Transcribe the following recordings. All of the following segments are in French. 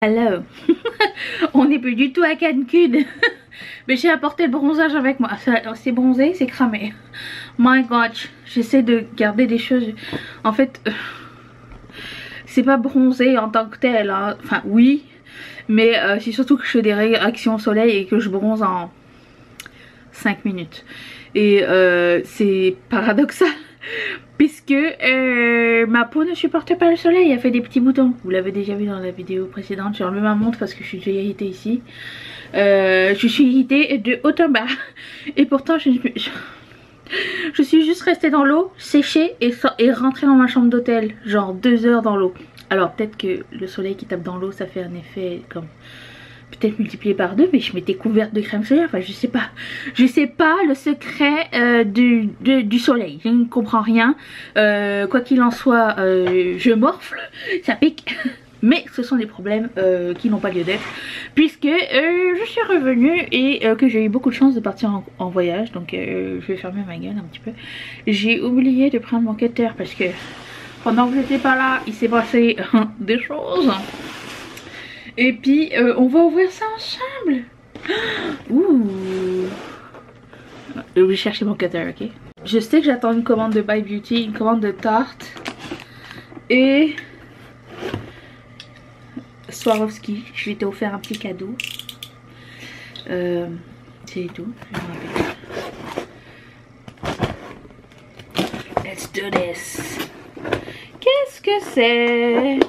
Hello. On n'est plus du tout à Cancun. Mais j'ai apporté le bronzage avec moi. C'est bronzé, c'est cramé. My god, j'essaie de garder des choses. En fait, c'est pas bronzé en tant que tel, hein. Enfin oui, mais c'est surtout que je fais des réactions au soleil et que je bronze en 5 minutes. Et c'est paradoxal puisque ma peau ne supporte pas le soleil, elle fait des petits boutons. Vous l'avez déjà vu dans la vidéo précédente. J'ai enlevé ma montre parce que je suis déjà irritée ici. Je suis irritée de haut en bas. Et pourtant je suis juste restée dans l'eau, séchée et rentrée dans ma chambre d'hôtel. Genre 2 heures dans l'eau. Alors peut-être que le soleil qui tape dans l'eau ça fait un effet comme... peut-être multiplié par 2, mais je m'étais couverte de crème solaire. Enfin je sais pas. Je sais pas le secret du soleil. Je ne comprends rien. Quoi qu'il en soit, je morfle. Ça pique. Mais ce sont des problèmes qui n'ont pas lieu d'être. Puisque je suis revenue et que j'ai eu beaucoup de chance de partir en voyage. Donc je vais fermer ma gueule un petit peu. J'ai oublié de prendre mon cutter parce que pendant que j'étais pas là, il s'est passé des choses. Et puis on va ouvrir ça ensemble. Ouh. Je vais chercher mon cutter, ok. Je sais que j'attends une commande de By Beauty, une commande de tarte. Et Swarovski, je lui ai offert un petit cadeau. C'est tout. Let's do this. Qu'est-ce que c'est?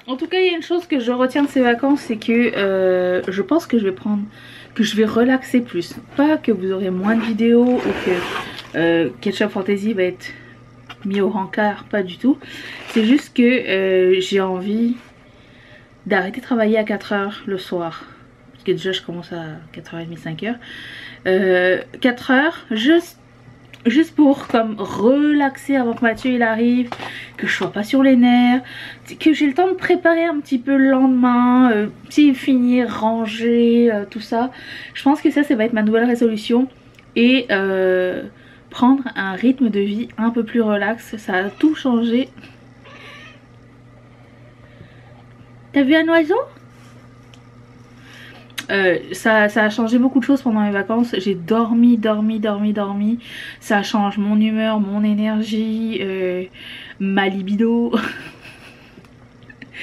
En tout cas, il y a une chose que je retiens de ces vacances, c'est que je pense que je vais relaxer plus. Pas que vous aurez moins de vidéos ou que Ketchup Fantasy va être mis au rencard, pas du tout. C'est juste que j'ai envie d'arrêter de travailler à 4 h le soir. Parce que déjà je commence à 4h30, 5h. 4 h, juste pour comme relaxer avant que Mathieu il arrive, que je sois pas sur les nerfs, que j'ai le temps de préparer un petit peu le lendemain, finir, ranger, tout ça. Je pense que ça va être ma nouvelle résolution. Et prendre un rythme de vie un peu plus relax, ça a tout changé. T'as vu un oiseau? Ça a changé beaucoup de choses pendant mes vacances. J'ai dormi. Ça change mon humeur, mon énergie, ma libido.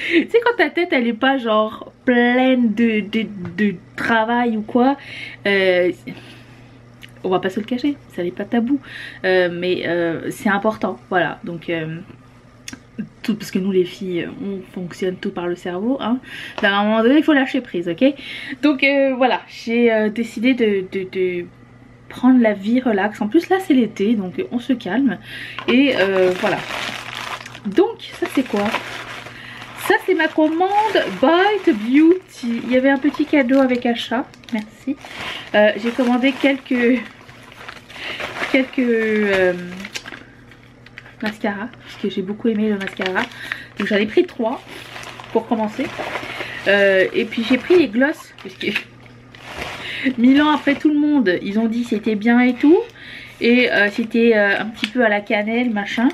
Tu sais quand ta tête elle est pas genre pleine de travail ou quoi, on va pas se le cacher, ça n'est pas tabou, mais c'est important, voilà. Donc tout, parce que nous les filles on fonctionne tout par le cerveau, hein. À un moment donné il faut lâcher prise, ok. Donc voilà, j'ai décidé de prendre la vie relax. En plus là c'est l'été donc on se calme. Et voilà. Donc ça c'est quoi? Ça c'est ma commande By Beauty. Il y avait un petit cadeau avec achat, merci. J'ai commandé quelques mascara, parce que j'ai beaucoup aimé le mascara. Donc j'en ai pris 3 pour commencer. Et puis j'ai pris les gloss, parce que 1000 ans après tout le monde, ils ont dit c'était bien et tout. Et c'était un petit peu à la cannelle, machin.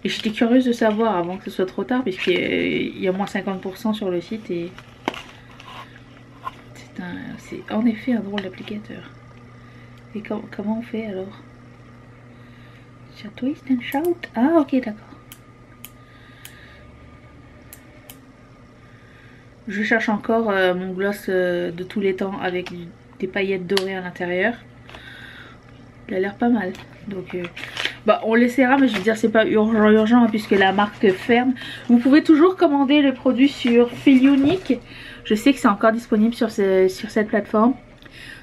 Et j'étais curieuse de savoir avant que ce soit trop tard, puisqu'il y a moins 50% sur le site. Et c'est en effet un drôle d'applicateur. Et comment on fait alors? Twist and shout. Ah ok d'accord. Je cherche encore mon gloss de tous les temps avec des paillettes dorées à l'intérieur. Il a l'air pas mal. Donc bah on l'essaiera, mais je veux dire c'est pas urgent puisque la marque ferme. Vous pouvez toujours commander le produit sur Feel Unique. Je sais que c'est encore disponible sur cette plateforme.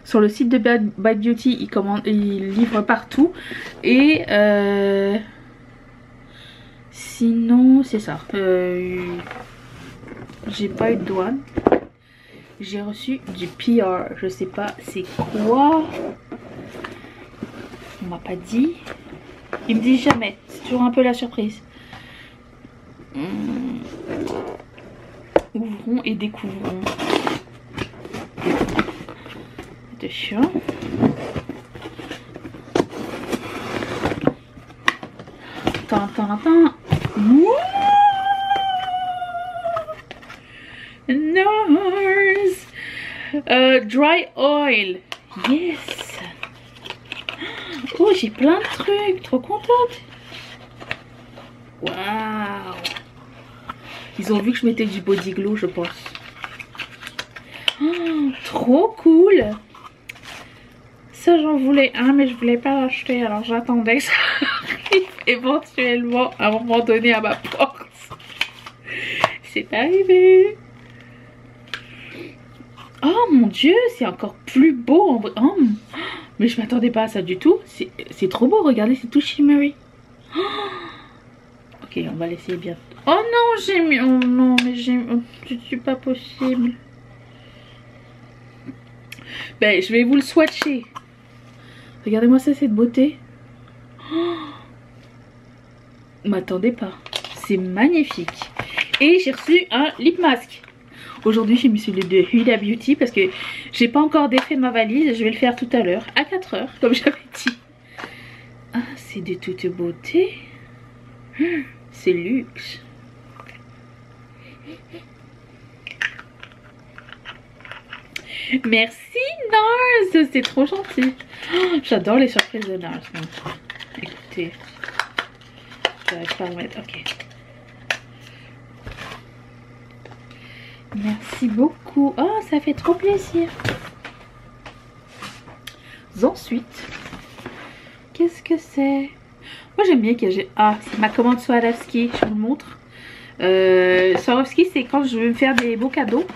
Sur le site de By Beauty, ils livrent partout. Et sinon, c'est ça. J'ai pas eu de douane. J'ai reçu du PR. Je sais pas c'est quoi. On m'a pas dit. Ils me disent jamais. C'est toujours un peu la surprise. Ouvrons et découvrons. Attention. Wouh! Non. NARS. Dry oil. Yes. Oh, j'ai plein de trucs. Trop contente. Waouh. Ils ont vu que je mettais du body glow, je pense. Oh, trop cool. Ça, j'en voulais un, mais je voulais pas l'acheter. Alors, j'attendais que ça arrive éventuellement à un moment donné à ma porte. C'est arrivé. Oh mon dieu, c'est encore plus beau en vrai. Oh, mais je m'attendais pas à ça du tout. C'est trop beau, regardez, c'est tout shimmery. Oh. Ok, on va l'essayer bien. Oh non, j'ai mis... Oh non, mais j'ai... Oh, c'est pas possible. Ben, je vais vous le swatcher. Regardez-moi ça, cette beauté. Oh. M'attendez pas. C'est magnifique. Et j'ai reçu un lip mask. Aujourd'hui, j'ai mis celui de Huda Beauty parce que j'ai pas encore défait ma valise. Je vais le faire tout à l'heure, à 4 h, comme j'avais dit. Ah, c'est de toute beauté. C'est luxe. Merci NARS, c'est trop gentil. Oh, j'adore les surprises de NARS. Écoutez, j'arrive pas à le mettre. Ok. Merci beaucoup. Oh, ça fait trop plaisir. Ensuite, qu'est-ce que c'est? Moi, j'aime bien que j'ai... Ah, c'est ma commande Swarovski. Je vous le montre. Swarovski, c'est quand je veux me faire des beaux cadeaux.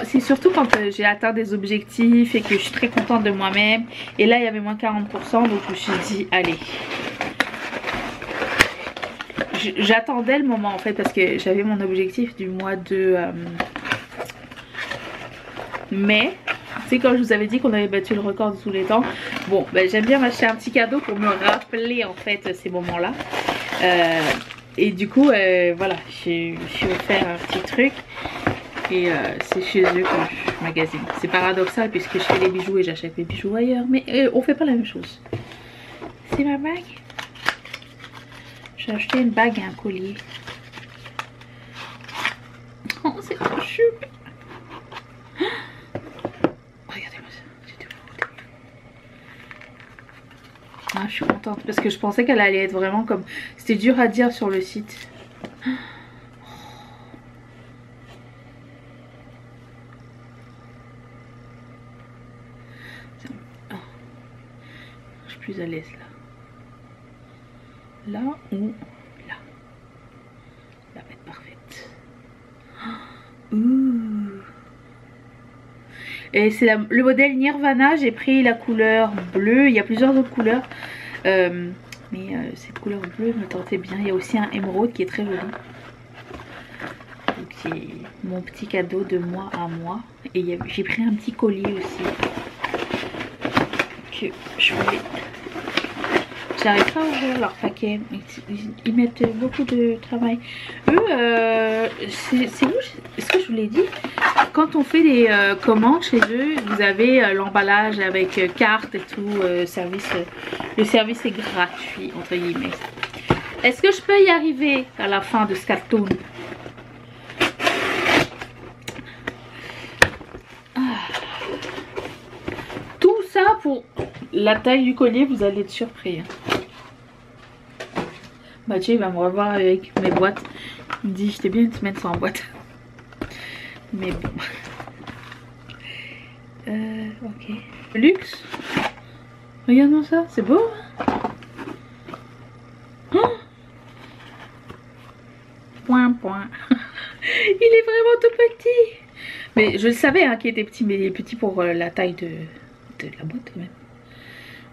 C'est surtout quand j'ai atteint des objectifs et que je suis très contente de moi-même. Et là, il y avait moins 40%. Donc, je me suis dit, allez. J'attendais le moment en fait parce que j'avais mon objectif du mois de mai. C'est quand je vous avais dit qu'on avait battu le record de tous les temps. Bon, ben, j'aime bien m'acheter un petit cadeau pour me rappeler en fait ces moments-là. Et du coup, voilà, j'ai offert un petit truc. Et c'est chez eux que je magasine. C'est paradoxal puisque je fais les bijoux et j'achète mes bijoux ailleurs. Mais on fait pas la même chose. C'est ma bague. J'ai acheté une bague et un collier. Oh, c'est trop chou. Regardez-moi ça. C'est tout beau. Ah, je suis contente parce que je pensais qu'elle allait être vraiment comme... C'était dur à dire sur le site. Oh. Je suis plus à l'aise là. Là ou là. La va être parfaite. Ouh. Et c'est le modèle Nirvana. J'ai pris la couleur bleue. Il y a plusieurs autres couleurs. Cette couleur bleue me tentait bien. Il y a aussi un émeraude qui est très joli. Donc c'est mon petit cadeau de moi à moi. Et j'ai pris un petit collier aussi. Que je voulais... J'arrive pas à ouvrir leur paquet. Ils mettent beaucoup de travail. Eux, c'est où? Est-ce que je vous l'ai dit? Quand on fait des commandes chez eux, vous avez l'emballage avec carte et tout. Le service est gratuit, entre guillemets. Est-ce que je peux y arriver à la fin de ce cartoon? Tout ça pour la taille du collier, vous allez être surpris. Mathieu il va me revoir avec mes boîtes. Il me dit j'étais bien une semaine sans boîte. Mais bon. Ok. Luxe. Regarde-moi ça, c'est beau hein. Oh, point point. Il est vraiment tout petit. Mais je le savais hein, qu'il était petit, mais il est petit pour la taille de la boîte quand même.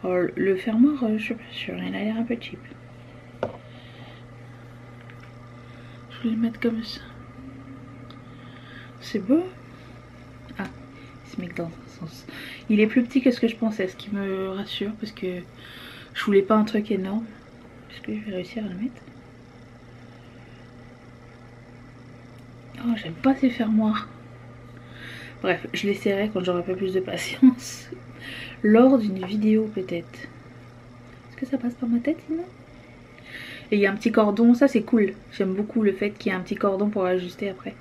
Alors, le fermoir, je suis pas sûre, il a l'air un peu cheap. Je vais le mettre comme ça. C'est beau. Ah, il se met dans un sens. Il est plus petit que ce que je pensais, ce qui me rassure parce que je voulais pas un truc énorme. Est-ce que je vais réussir à le mettre? Oh, j'aime pas ces fermoirs. Bref, je l'essaierai quand j'aurai un peu plus de patience. Lors d'une vidéo peut-être. Est-ce que ça passe par ma tête sinon? Et il y a un petit cordon, ça c'est cool. J'aime beaucoup le fait qu'il y ait un petit cordon pour ajuster après.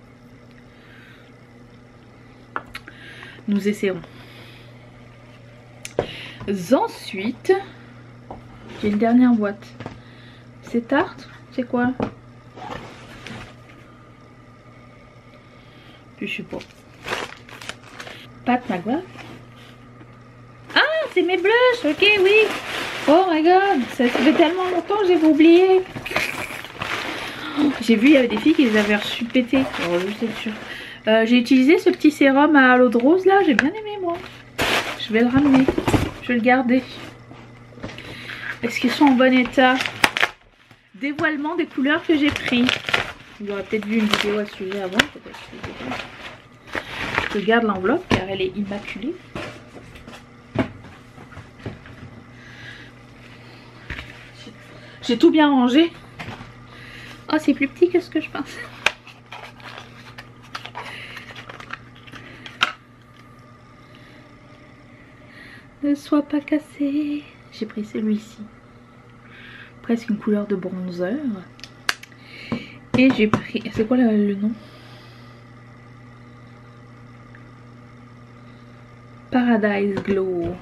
Nous essaierons. Ensuite, j'ai une dernière boîte. C'est tarte? C'est quoi? Je sais pas. Pat McGrath. Ah, c'est mes blushs. Ok, oui. Oh my god, ça fait tellement longtemps que j'avais oublié. J'ai vu, il y avait des filles qui les avaient reçus pétés. Oh, c'est sûr. J'ai utilisé ce petit sérum à l'eau de rose là. J'ai bien aimé moi. Je vais le ramener. Je vais le garder. Est-ce qu'ils sont en bon état? Dévoilement des couleurs que j'ai pris. Vous aurez peut-être vu une vidéo à ce sujet avant. Je garde l'enveloppe car elle est immaculée. J'ai tout bien rangé. Oh, c'est plus petit que ce que je pense. Ne sois pas cassé. J'ai pris celui-ci. Presque une couleur de bronzer. Et j'ai pris... C'est quoi le nom? Paradise Glow.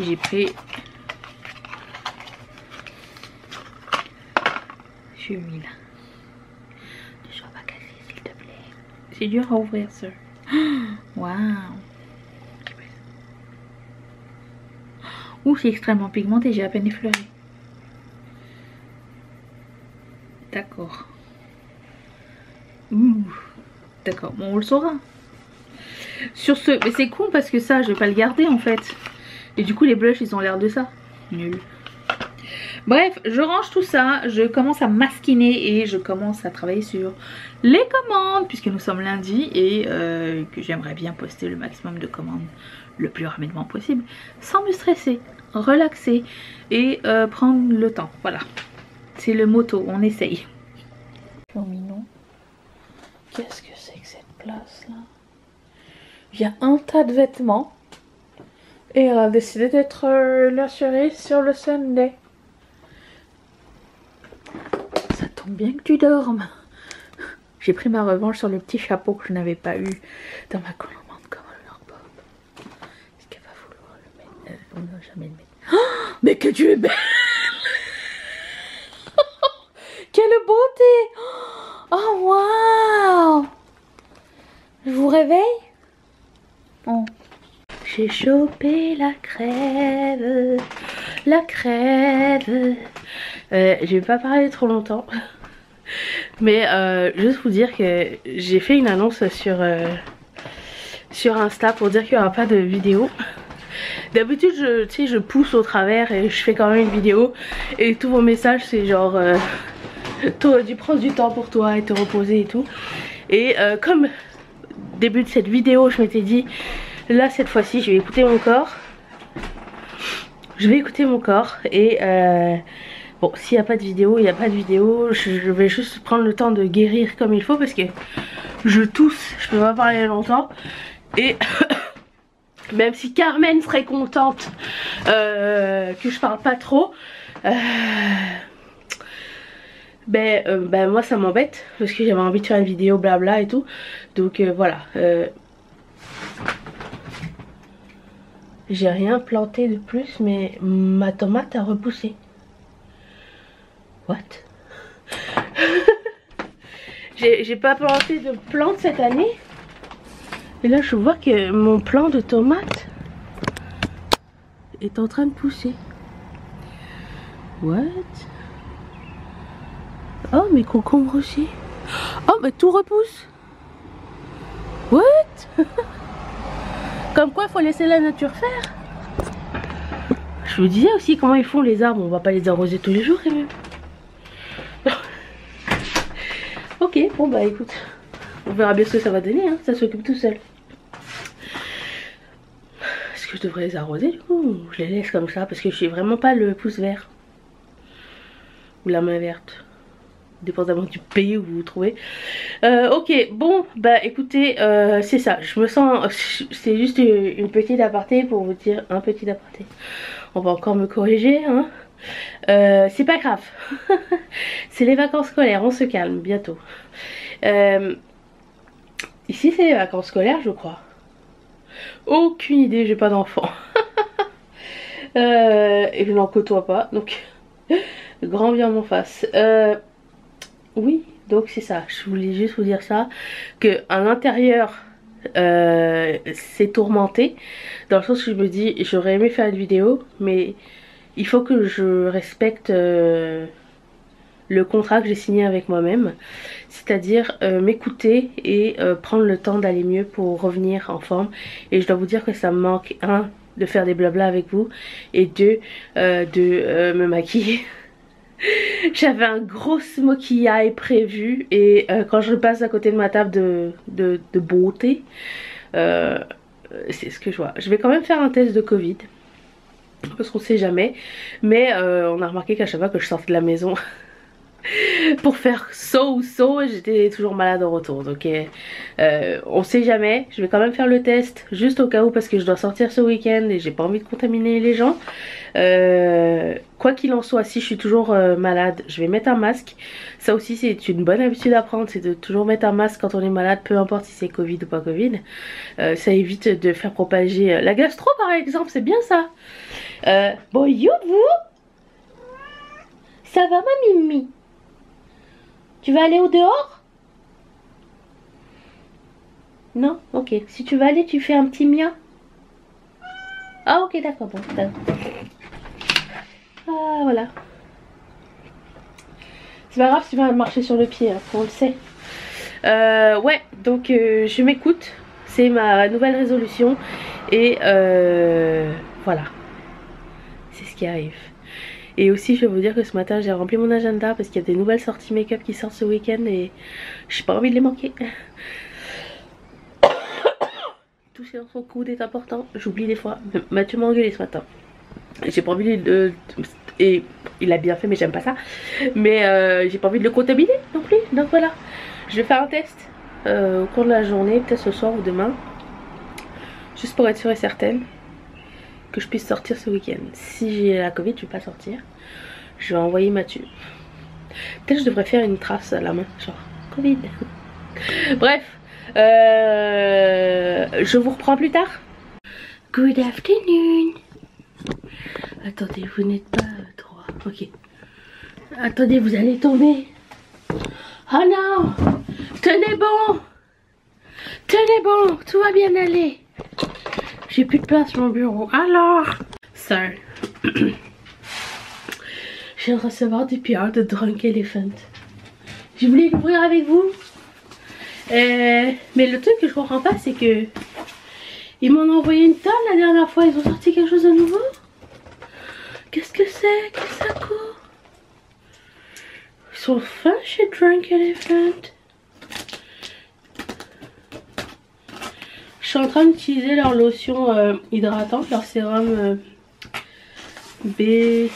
J'ai pris... Je suis mis là. Ne sois pas cassé s'il te plaît. C'est dur à ouvrir ça. Waouh. Ouh, c'est extrêmement pigmenté, j'ai à peine effleuré. D'accord. Ouh. D'accord, bon on le saura. Sur ce, mais c'est con parce que ça je vais pas le garder en fait. Et du coup les blushs ils ont l'air de ça. Nul. Bref, je range tout ça, je commence à masquiner et je commence à travailler sur les commandes puisque nous sommes lundi et que j'aimerais bien poster le maximum de commandes le plus rapidement possible sans me stresser, relaxer et prendre le temps. Voilà, c'est le motto, on essaye. Oh mignon. Qu'est-ce que c'est que cette place là? Il y a un tas de vêtements et elle a décidé d'être la cerise sur le Sunday. Ça tombe bien que tu dormes. J'ai pris ma revanche sur le petit chapeau que je n'avais pas eu dans ma commande Color Pop. Est-ce qu'elle va vouloir le mettre? On n'a jamais le mettre. Oh, mais que tu es belle. Quelle beauté. Oh waouh. Je vous réveille? Oh. J'ai chopé la crève. La crève. Je vais pas parler trop longtemps. Mais juste vous dire que j'ai fait une annonce sur Insta pour dire qu'il n'y aura pas de vidéo. D'habitude je pousse au travers et je fais quand même une vidéo. Et tous vos messages c'est genre t'aurais dû prendre du temps pour toi et te reposer et tout. Et comme début de cette vidéo je m'étais dit là cette fois-ci je vais écouter mon corps. Je vais écouter mon corps et bon, s'il n'y a pas de vidéo, il n'y a pas de vidéo. Je vais juste prendre le temps de guérir comme il faut parce que je tousse, je peux pas parler longtemps. Et même si Carmen serait contente que je parle pas trop, ben moi ça m'embête parce que j'avais envie de faire une vidéo blabla et tout. Donc voilà. J'ai rien planté de plus, mais ma tomate a repoussé. What? J'ai pas planté de plantes cette année. Et là je vois que mon plant de tomate est en train de pousser. What? Oh, mes concombres aussi. Oh, mais tout repousse. What? Comme quoi il faut laisser la nature faire. Je vous disais aussi comment ils font les arbres. On va pas les arroser tous les jours quand même. Ok, bon bah écoute, on verra bien ce que ça va donner, hein. Ça s'occupe tout seul. Est-ce que je devrais les arroser du coup? Je les laisse comme ça parce que je suis vraiment pas le pouce vert. Ou la main verte. Dépendamment du pays où vous vous trouvez. Ok, bon, bah écoutez, c'est ça. Je me sens... C'est juste une petite aparté pour vous dire... Un petit aparté. On va encore me corriger, hein. C'est pas grave. C'est les vacances scolaires, on se calme bientôt. Il Ici c'est les vacances scolaires je crois. Aucune idée, j'ai pas d'enfant. Et je n'en côtoie pas, donc grand bien m'en face. Oui, donc c'est ça, je voulais juste vous dire ça, que à l'intérieur c'est tourmenté, dans le sens où je me dis j'aurais aimé faire une vidéo, mais il faut que je respecte le contrat que j'ai signé avec moi-même, c'est-à-dire m'écouter et prendre le temps d'aller mieux pour revenir en forme. Et je dois vous dire que ça me manque, un, de faire des blablas avec vous, et deux, de me maquiller. J'avais un gros smokey eye prévu, et quand je passe à côté de ma table de beauté, c'est ce que je vois. Je vais quand même faire un test de Covid, parce qu'on sait jamais, mais on a remarqué qu'à chaque fois que je sortais de la maison pour faire so j'étais toujours malade au retour, donc on sait jamais. Je vais quand même faire le test juste au cas où, parce que je dois sortir ce week-end et j'ai pas envie de contaminer les gens. Quoi qu'il en soit, si je suis toujours malade, je vais mettre un masque. Ça aussi c'est une bonne habitude à prendre, c'est de toujours mettre un masque quand on est malade, peu importe si c'est Covid ou pas Covid. Ça évite de faire propager la gastro par exemple, c'est bien ça. Bon, vous ça va ma Mimi? Tu vas aller au dehors? Non? Ok. Si tu vas aller, tu fais un petit mien. Ah ok, d'accord. Bon, ah voilà. C'est pas grave si tu vas marcher sur le pied, hein, on le sait. Ouais, donc je m'écoute. C'est ma nouvelle résolution. Et voilà. C'est ce qui arrive. Et aussi je vais vous dire que ce matin j'ai rempli mon agenda parce qu'il y a des nouvelles sorties make-up qui sortent ce week-end et j'ai pas envie de les manquer. Toucher dans son coude est important, j'oublie des fois. Mathieu m'a engueulé ce matin. J'ai pas envie de... Et il a bien fait mais j'aime pas ça. Mais j'ai pas envie de le contaminer non plus. Donc voilà, je vais faire un test au cours de la journée, peut-être ce soir ou demain. Juste pour être sûre et certaine que je puisse sortir ce week-end. Si j'ai la Covid, je vais pas sortir. Je vais envoyer Mathieu. Peut-être je devrais faire une trace à la main, genre Covid. Bref, je vous reprends plus tard. Good afternoon. Attendez, vous n'êtes pas droit. Ok. Attendez, vous allez tomber. Oh non. Tenez bon. Tenez bon, tout va bien aller. J'ai plus de place sur mon bureau. Alors, ça. Je viens de recevoir du PR de Drunk Elephant. Je voulais l'ouvrir avec vous. Mais le truc que je comprends pas, c'est que ils m'en ont envoyé une tonne la dernière fois. Ils ont sorti quelque chose de nouveau. Qu'est-ce que c'est? Qu'est-ce que ça court? Ils sont fins chez Drunk Elephant. Je suis en train d'utiliser leur lotion hydratante, leur sérum B5.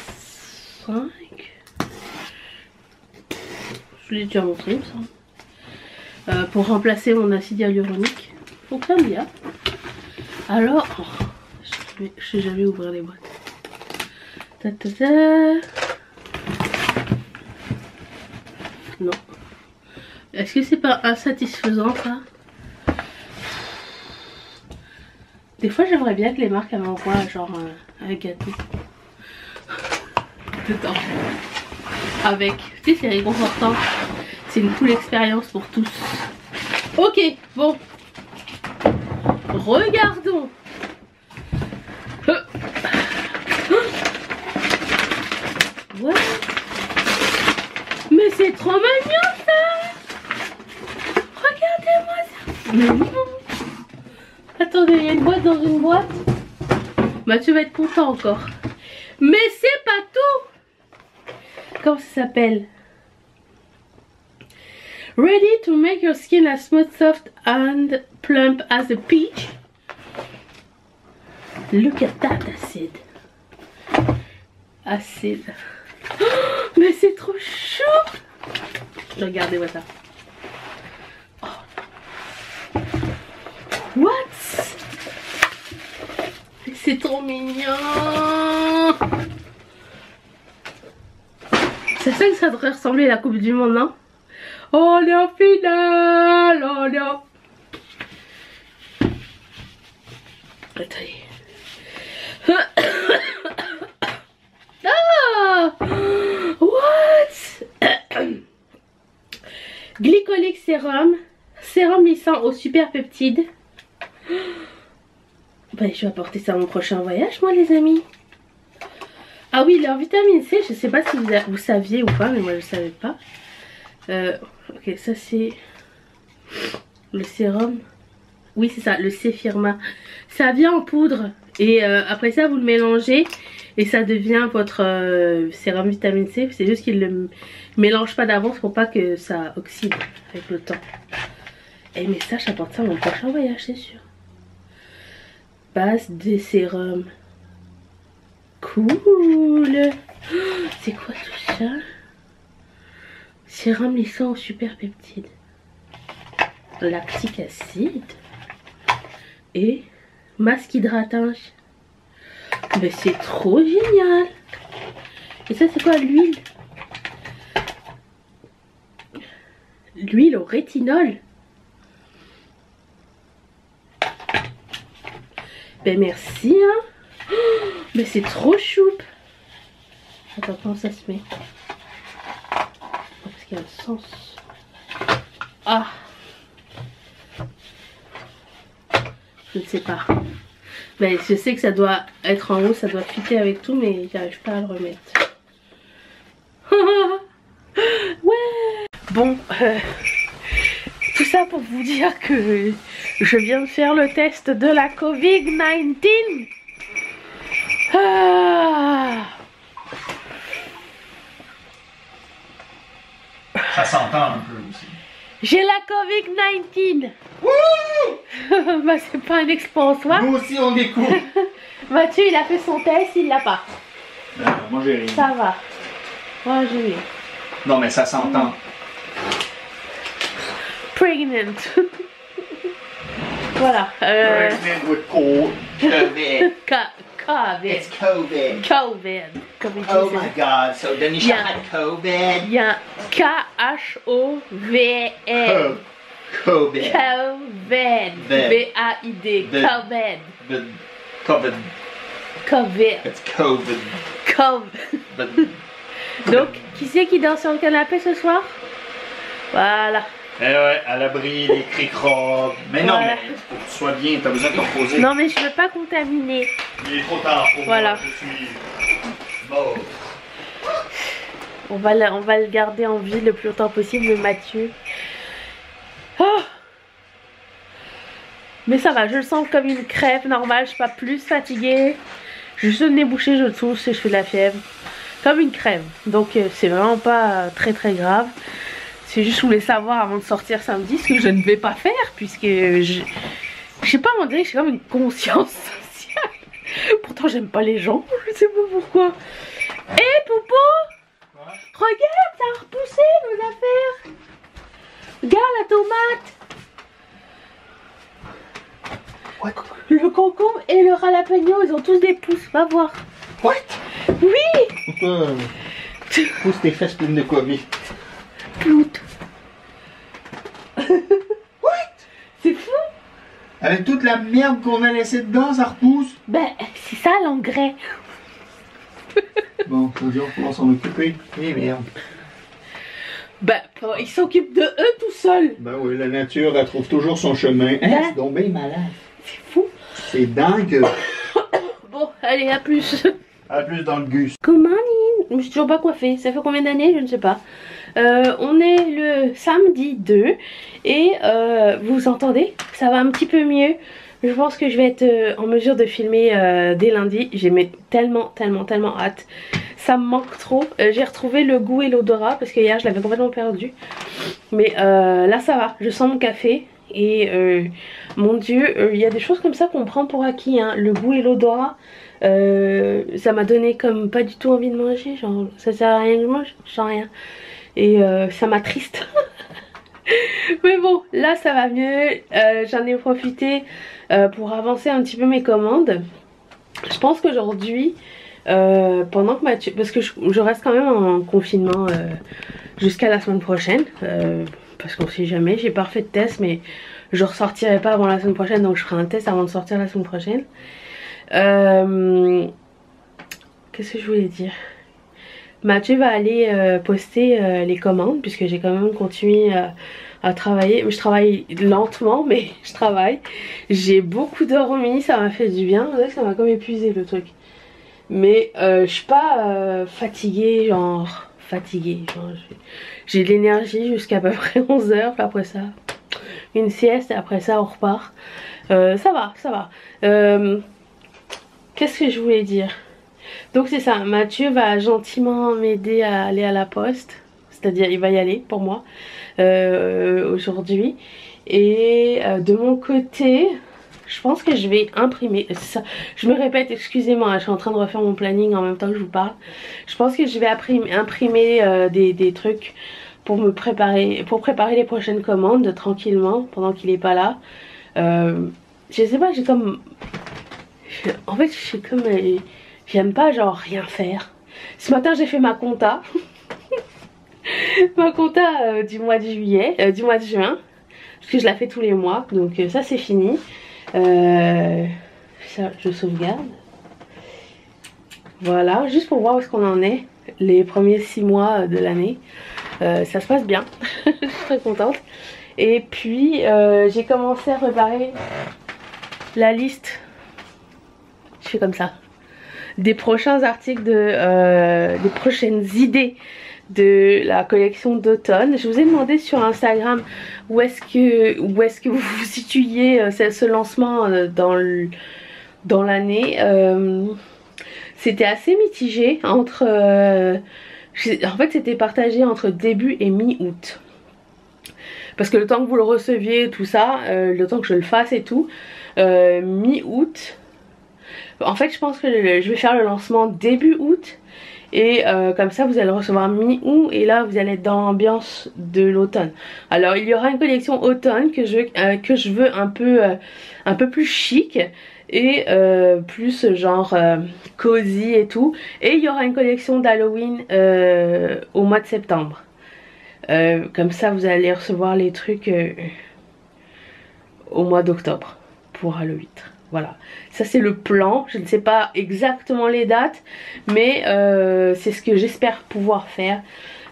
Je l'ai déjà montré, il me semble. Pour remplacer mon acide hyaluronique. Fonctionne bien. Alors, oh, je sais jamais ouvrir les boîtes. Ta ta ta. Non. Est-ce que c'est pas insatisfaisant ça? Des fois j'aimerais bien que les marques m'envoient genre un gâteau dedans. Avec, tu sais, c'est réconfortant. C'est une cool expérience pour tous. Ok, bon. Regardons. Ouais. Mais c'est trop mignon ça. Regardez-moi ça. Mais non. Attendez, il y a une boîte dans une boîte. Mathieu va être content encore. Mais c'est pas tout. Comment ça s'appelle? Ready to make your skin as smooth, soft and plump as a peach. Look at that acid. Acid. Oh, mais c'est trop chaud. Regardez-moi ça. Oh. What? C'est trop mignon. C'est ça que ça devrait ressembler à la Coupe du Monde, non? On est en finale. On est en... Attendez. Ah! What? Glycolic sérum. Sérum lissant au super peptide. Ben, je vais apporter ça à mon prochain voyage, moi, les amis. Ah oui, leur vitamine C, je sais pas si vous saviez ou pas, mais moi je savais pas. Ok, ça c'est le sérum. Oui, c'est ça, le Cefirma. Ça vient en poudre et après ça, vous le mélangez et ça devient votre sérum vitamine C. C'est juste qu'ils le mélangent pas d'avance pour pas que ça oxyde avec le temps. Et mais ça, j'apporte ça à mon prochain voyage, c'est sûr. Base de sérum. Cool. C'est quoi tout ça? Sérum lissant au super peptide. Lactique acide. Et masque hydratant. Mais c'est trop génial. Et ça c'est quoi l'huile? L'huile au rétinol. Ben merci hein. Mais c'est trop choupe. Attends, comment ça se met? Parce qu'il y a un sens. Ah. Je ne sais pas. Mais je sais que ça doit être en haut, ça doit fitter avec tout, mais j'arrive pas à le remettre. Ouais. Bon, tout ça pour vous dire que je viens de faire le test de la Covid-19. Ah. Ça s'entend un peu aussi. J'ai la Covid-19. Bah c'est pas un exploit en soi. Nous aussi on découvre. Mathieu il a fait son test, il l'a pas. Moi j'ai rien. Ça va. Moi j'ai rien. Non mais ça s'entend. Pregnant. Voilà. Pregnant with COVID. COVID. It's COVID. COVID. Comme ils Oh disent. my god, so Denisha Yeah. had COVID. Il y a K-H-O-V-N. COVID. COVID. V-A-I-D. The- COVID. But COVID. COVID. It's COVID. COVID. But... Donc, qui c'est qui dort sur le canapé ce soir? Voilà. Eh ouais, à l'abri des cric-crocs. Mais non, Voilà. mais pour que tu sois bien, t'as besoin de te reposer. Non, mais je veux pas contaminer. Il est trop tard pour Voilà. moi, je suis mort. On va le garder en vie le plus longtemps possible, le Mathieu. Oh, mais ça va, je le sens comme une crêpe normale, je suis pas plus fatiguée. Juste le nez bouché, je tousse et je fais de la fièvre. Comme une crève. Donc c'est vraiment pas très très grave. C'est juste je voulais savoir avant de sortir samedi ce que je ne vais pas faire puisque je sais pas, on dirait que j'ai comme une conscience sociale. Pourtant j'aime pas les gens, je sais pas pourquoi. Hé Popo, regarde, ça a repoussé nos affaires. Regarde la tomate. What? Le concombre et le jalapeno, ils ont tous des pouces, va voir. What? Oui. Pourquoi pousse tes fesses pleines de Covid? Ploute. What? C'est fou. Avec toute la merde qu'on a laissée dedans, ça repousse. Ben, c'est ça l'engrais. Bon, ça veut dire qu'on va s'en occuper. Eh merde. Ben, ils s'occupent de eux tout seuls. Ben oui, la nature, elle trouve toujours son chemin. Hein, Ben. c'est donc bien malade. C'est fou. C'est dingue. Bon, allez, à plus. À plus dans le gus. Comment je me suis toujours pas coiffée. Ça fait combien d'années? Je ne sais pas. On est le samedi 2 et vous entendez, ça va un petit peu mieux. Je pense que je vais être en mesure de filmer dès lundi. J'ai tellement hâte. Ça me manque trop. J'ai retrouvé le goût et l'odorat parce que hier je l'avais complètement perdu. Mais là ça va, je sens mon café. Et mon dieu, il y a des choses comme ça qu'on prend pour acquis, hein. Le goût et l'odorat, ça m'a donné comme pas du tout envie de manger. Genre ça sert à rien que je mange, je sens rien. Et ça m'attriste. Mais bon, là ça va mieux. J'en ai profité pour avancer un petit peu mes commandes. Je pense qu'aujourd'hui, pendant que Mathieu, parce que je reste quand même en confinement jusqu'à la semaine prochaine, parce qu'on sait jamais, j'ai pas refait de test, mais je ressortirai pas avant la semaine prochaine, donc je ferai un test avant de sortir la semaine prochaine. Qu'est-ce que je voulais dire? Mathieu va aller poster les commandes puisque j'ai quand même continué à travailler. Je travaille lentement mais je travaille. J'ai beaucoup dormi, ça m'a fait du bien. On dirait que ça m'a comme épuisé le truc. Mais je suis pas fatiguée, genre j'ai de l'énergie jusqu'à peu près 11 h. Après ça, une sieste et après ça on repart. Ça va, ça va. Qu'est-ce que je voulais dire? Donc c'est ça, Mathieu va gentiment m'aider à aller à la poste. C'est-à-dire il va y aller pour moi aujourd'hui. Et de mon côté, je pense que je vais imprimer. Ça, je me répète, excusez-moi, je suis en train de refaire mon planning en même temps que je vous parle. Je pense que je vais imprimer des trucs pour me préparer, les prochaines commandes tranquillement pendant qu'il est pas là. Je sais pas, j'ai comme... En fait, j'ai comme... J'aime pas genre rien faire. Ce matin j'ai fait ma compta. Ma compta du mois de juillet, du mois de juin. Parce que je la fais tous les mois. Donc ça c'est fini. Ça je sauvegarde. Voilà, juste pour voir où est-ce qu'on en est. Les premiers 6 mois de l'année. Ça se passe bien. Je suis très contente. Et puis j'ai commencé à préparer la liste. Je fais comme ça. Des prochains articles, des prochaines idées de la collection d'automne. Je vous ai demandé sur Instagram où est-ce que vous vous situiez ce lancement dans l'année. C'était assez mitigé entre... en fait c'était partagé entre début et mi-août. Parce que le temps que vous le receviez, tout ça, le temps que je le fasse et tout, mi-août... En fait je pense que je vais faire le lancement début août. Et comme ça vous allez recevoir mi-août. Et là vous allez être dans l'ambiance de l'automne. Alors il y aura une collection automne que je veux un peu plus chic. Et plus genre cosy et tout. Et il y aura une collection d'Halloween au mois de septembre. Comme ça vous allez recevoir les trucs au mois d'octobre pour Halloween. Voilà, ça c'est le plan. Je ne sais pas exactement les dates, mais c'est ce que j'espère pouvoir faire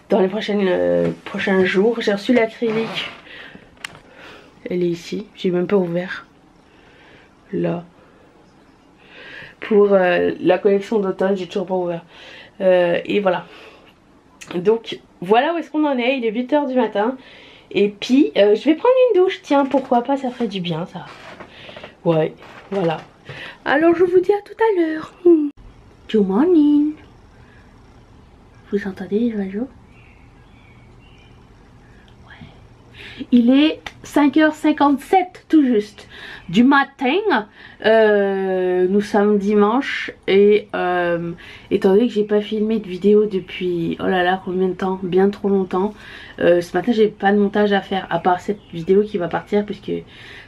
dans les prochains jours. J'ai reçu l'acrylique. Elle est ici, j'ai même pas ouvert. Là. Pour la collection d'automne, j'ai toujours pas ouvert. Et voilà. Donc voilà où est-ce qu'on en est. Il est 8 h du matin. Et puis je vais prendre une douche. Tiens, pourquoi pas, ça ferait du bien ça. Ouais, voilà. Alors je vous dis à tout à l'heure. Good morning. Vous entendez les oiseaux? Ouais. Il est 5 h 57 tout juste du matin. Nous sommes dimanche. Et étant donné que j'ai pas filmé de vidéo depuis, oh là là, combien de temps? Bien trop longtemps. Ce matin j'ai pas de montage à faire à part cette vidéo qui va partir puisque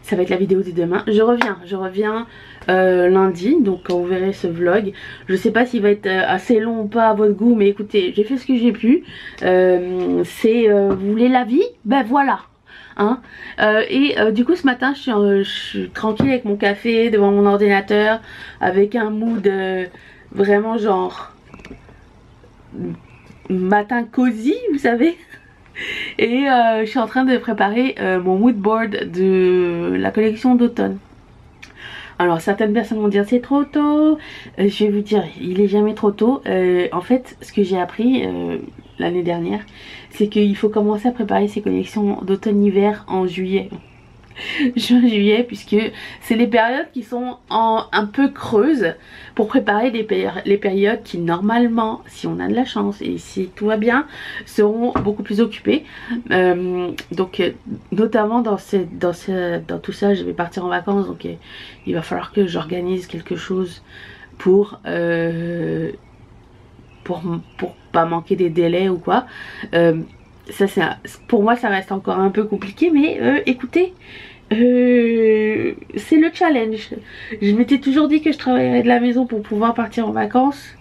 ça va être la vidéo de demain. Je reviens lundi, donc quand vous verrez ce vlog. Je sais pas s'il va être assez long ou pas à votre goût, mais écoutez, j'ai fait ce que j'ai pu. Vous voulez la vie? Ben voilà. Hein. Du coup ce matin je suis tranquille avec mon café devant mon ordinateur avec un mood vraiment genre matin cosy, vous savez. Et je suis en train de préparer mon mood board de la collection d'automne. Alors certaines personnes vont dire c'est trop tôt. Je vais vous dire, il est jamais trop tôt. En fait ce que j'ai appris l'année dernière, c'est qu'il faut commencer à préparer ses collections d'automne-hiver en juillet. Juin-juillet, puisque c'est les périodes qui sont un peu creuses pour préparer les périodes qui normalement, si on a de la chance et si tout va bien, seront beaucoup plus occupées. Donc notamment dans tout ça, je vais partir en vacances, donc il va falloir que j'organise quelque chose pour pas manquer des délais ou quoi. Ça, pour moi ça reste encore un peu compliqué, mais écoutez, c'est le challenge. Je m'étais toujours dit que je travaillerais de la maison pour pouvoir partir en vacances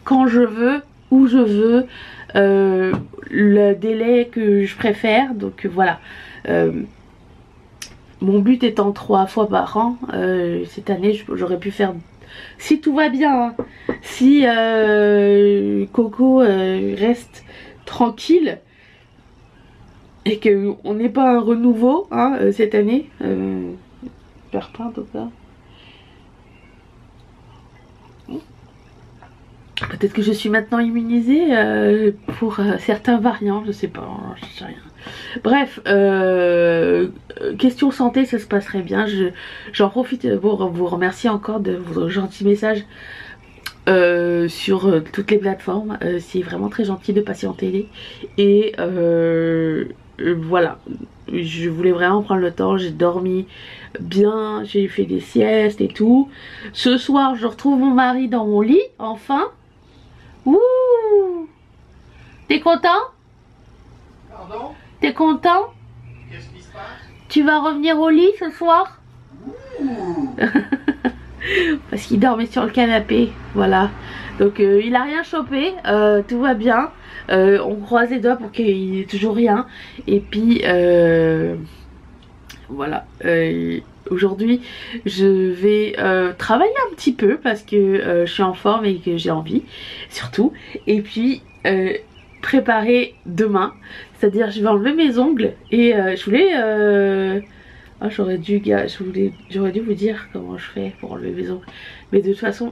quand je veux, où je veux, le délai que je préfère. Donc voilà, mon but étant 3 fois par an, cette année j'aurais pu faire, si tout va bien, hein, si Coco reste tranquille et qu'on n'ait pas un renouveau hein, cette année, j'espère pas en tout cas. Peut-être que je suis maintenant immunisée pour certains variants, je sais pas, je sais rien. Bref, question santé, ça se passerait bien. J'en profite pour vous remercier encore de vos gentils messages sur toutes les plateformes. C'est vraiment très gentil de patienter. Et voilà, je voulais vraiment prendre le temps. J'ai dormi bien, j'ai fait des siestes et tout. Ce soir, je retrouve mon mari dans mon lit, enfin. Ouh! T'es content? Pardon? T'es content? Qu'est-ce qui se passe? Tu vas revenir au lit ce soir? Parce qu'il dormait sur le canapé, voilà. Donc il a rien chopé, tout va bien. On croise les doigts pour qu'il n'y ait toujours rien. Et puis voilà. Aujourd'hui je vais travailler un petit peu parce que je suis en forme et que j'ai envie surtout. Et puis préparer demain, c'est à dire je vais enlever mes ongles. Et je voulais oh, j'aurais dû vous dire comment je fais pour enlever mes ongles, mais de toute façon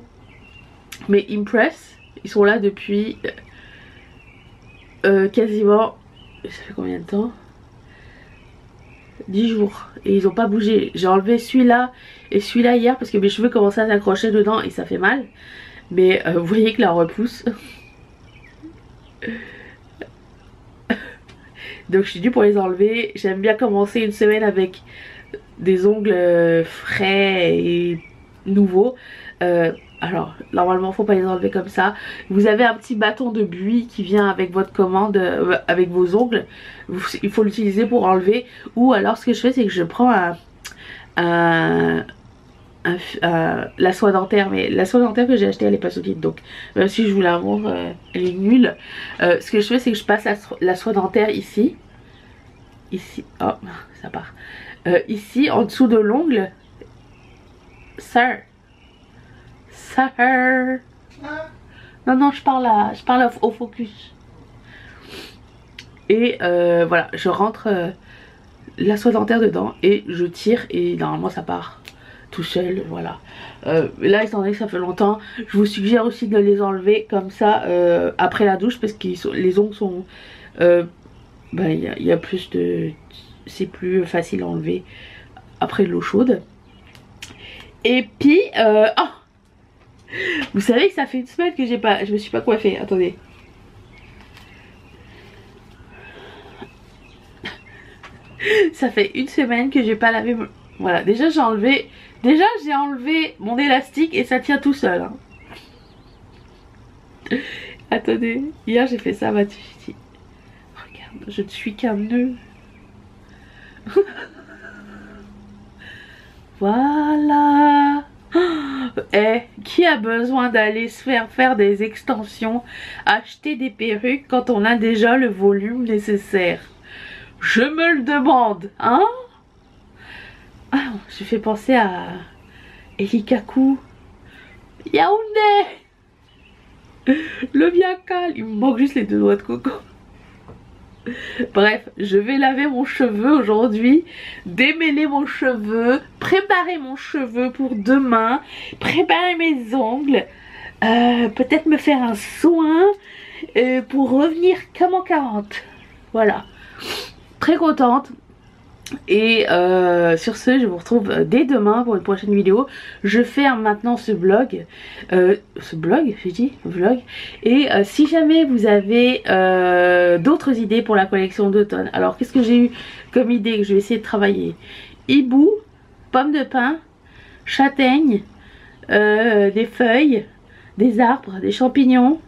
mes Impress ils sont là depuis quasiment, ça fait combien de temps, 10 jours et ils ont pas bougé. J'ai enlevé celui-là et celui-là hier parce que mes cheveux commençaient à s'accrocher dedans et ça fait mal. Mais vous voyez que la repousse. Donc je suis due pour les enlever. J'aime bien commencer une semaine avec des ongles frais et nouveaux. Alors normalement faut pas les enlever comme ça. Vous avez un petit bâton de buis qui vient avec votre commande, avec vos ongles. Il faut l'utiliser pour enlever. Ou alors ce que je fais c'est que je prends la soie dentaire, mais la soie dentaire que j'ai achetée elle est pas solide, donc même si je vous la montre elle est nulle. Ce que je fais c'est que je passe la soie dentaire ici, oh ça part, ici en dessous de l'ongle. Sir. Non je parle au focus. Et voilà, je rentre la soie dentaire dedans et je tire et normalement ça part tout seul, voilà. Là étant donné que ça fait longtemps, je vous suggère aussi de les enlever comme ça après la douche parce que les ongles sont il y a plus de, c'est plus facile à enlever après l'eau chaude. Et puis oh, vous savez que ça fait une semaine que je me suis pas coiffée. Attendez. Ça fait une semaine que j'ai pas lavé. Voilà, déjà j'ai enlevé mon élastique et ça tient tout seul. Hein. Attendez, hier j'ai fait ça, Mathieu. Regarde, je ne suis qu'un nœud. Voilà. Qui a besoin d'aller se faire des extensions, acheter des perruques quand on a déjà le volume nécessaire? Je me le demande, hein? Ah, je fais penser à Erikaku, Yaoundé, le Biakal. Il me manque juste les 2 doigts de coco. Bref, je vais laver mon cheveu aujourd'hui, démêler mon cheveu, préparer mon cheveu pour demain, préparer mes ongles, peut-être me faire un soin pour revenir comme en 40. Voilà, très contente. Et sur ce, je vous retrouve dès demain pour une prochaine vidéo. Je ferme maintenant ce blog. J'ai dit vlog. Et si jamais vous avez d'autres idées pour la collection d'automne. Alors qu'est-ce que j'ai eu comme idée que je vais essayer de travailler? Hibou, pomme de pin, châtaigne, des feuilles, des arbres, des champignons.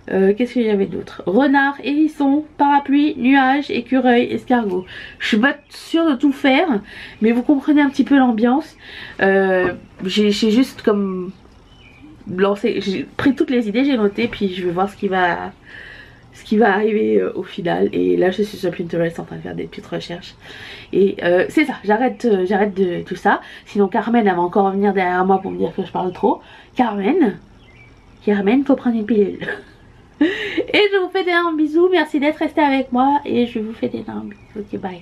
Qu'est-ce qu'il y avait d'autre? Renard, hérisson, parapluie, nuage, écureuil, escargot. Je suis pas sûre de tout faire, mais vous comprenez un petit peu l'ambiance. J'ai juste comme lancé, j'ai pris toutes les idées, j'ai noté, puis je vais voir ce qui va ce qui va arriver au final. Et là je suis sur Pinterest en train de faire des petites recherches. Et c'est ça, j'arrête de tout ça. Sinon Carmen elle va encore venir derrière moi pour me dire que je parle trop. Carmen, faut prendre une pilule. Et je vous fais d'énormes bisous, merci d'être resté avec moi et je vous fais d'énormes bisous. Ok, bye.